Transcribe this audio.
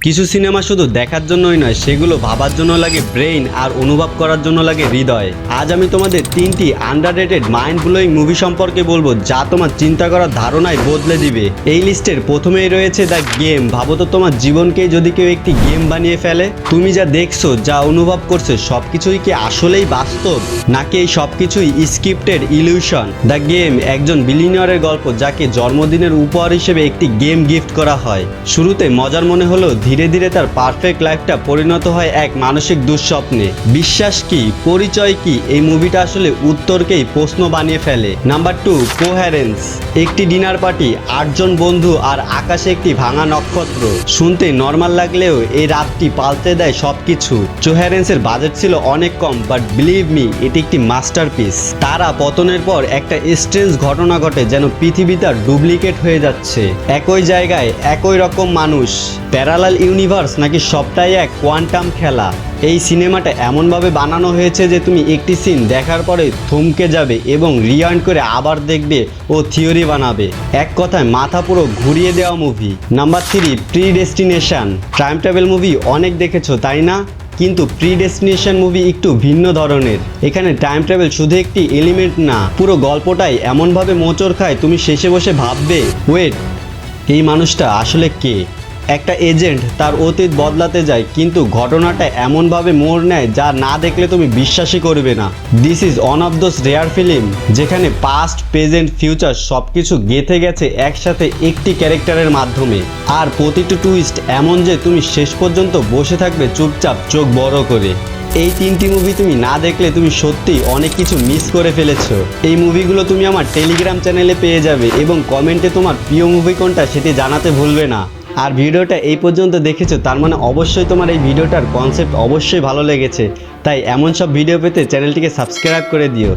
কিছু সিনেমা শুধু দেখার জন্যই নয়, সেগুলো ভাবার জন্য লাগে ব্রেইন আর অনুভব করার জন্য লাগে হৃদয়। আজ আমি তোমাদের 3টি আন্ডাররেটেড মাইন্ড ব্লোয়িং মুভি সম্পর্কে বলবো যা তোমার চিন্তা করার ধারণায় বদলে দিবে। এই লিস্টের প্রথমেই রয়েছে দ্য গেম। ভাবো তো তোমার জীবনকে যদি কেউ একটি গেম বানিয়ে ফেলে, তুমি যা দেখছো, যা অনুভব করছো, সবকিছুই কি আসলেই বাস্তব নাকি এই সবকিছুই স্ক্রিপ্টেড ইলিউশন? দ্য গেম একজন বিলিয়নিয়ারের গল্প যাকে জন্মদিনের উপহার হিসেবে একটি গেম গিফট করা হয়। শুরুতে মজার মনে হলো, ধীরে ধীরে তার পারফেক্ট লাইফটা পরিণত হয় এক মানসিক দুঃস্বপ্নে। বিশ্বাস কি, পরিচয় কি, এই মুভিটা আসলে উত্তরকেই প্রশ্ন বানিয়ে ফেলে। Number 2, coherence. একটি ডিনার পার্টি, 8 জন বন্ধু আর আকাশে একটি ভাঙা নক্ষত্র। শুনতে নর্মাল লাগলেও এই রাতটি পাল্টে দেয় সবকিছু। কোহেরেন্সের বাজেট ছিল অনেক কম, বাট বিলিভ মি, এটি একটি মাস্টারপিস। তারা পতনের পর একটা স্ট্রেঞ্জ ঘটনা ঘটে, যেন পৃথিবী তার ডুপ্লিকেট হয়ে যাচ্ছে। একই জায়গায় একই রকম মানুষ। প্যারালাল ইউনিভার্স নাকি সবটাই এক কোয়ান্টাম খেলা? এই সিনেমাটা এমনভাবে বানানো হয়েছে যে তুমি একটি সিন দেখার পরে থমকে যাবে এবং রিওয়াইন্ড করে আবার দেখবে ও থিওরি বানাবে। এক কথায় মাথা পুরো ঘুরিয়ে দেওয়া movie. Number 3, predestination. Time travel movie অনেক দেখেছো তাই না? কিন্তু প্রিডেস্টিনেশন মুভি একটু ভিন্ন ধরনের। এখানে টাইম ট্রাভেল শুধু একটি এলিমেন্ট না, পুরো গল্পটাই এমনভাবে মোচড় খায় তুমি শেষে বসে ভাববে, ওয়েট, এই মানুষটা আসলে কে? একটা এজেন্ট তার অতীত বদলাতে যায়, কিন্তু ঘটনাটা এমনভাবে মোড় নেয় যা না দেখলে তুমি বিশ্বাসই করবে না। This is one of those rare film যেখানে পাস্ট, প্রেজেন্ট, ফিউচার সবকিছু গেঁথে গেছে একসাথে একটি ক্যারেক্টারের মাধ্যমে। আর প্রতিটি টুইস্ট এমন যে তুমি শেষ পর্যন্ত বসে থাকবে চুপচাপ চোখ বড় করে। এই 3টি মুভি তুমি না দেখলে তুমি সত্যি অনেক কিছু মিস করে ফেলেছো। এই মুভিগুলো তুমি আমার টেলিগ্রাম চ্যানেলে পেয়ে যাবে এবং কমেন্টে তোমার প্রিয় মুভি কোনটা সেটি জানাতে ভুলবে না। আর ভিডিওটা এই পর্যন্ত দেখেছো, তার মানে অবশ্যই তোমার এই ভিডিওটার কনসেপ্ট অবশ্যই ভালো লেগেছে। তাই এমন সব ভিডিও পেতে চ্যানেলটিকে সাবস্ক্রাইব করে দিও।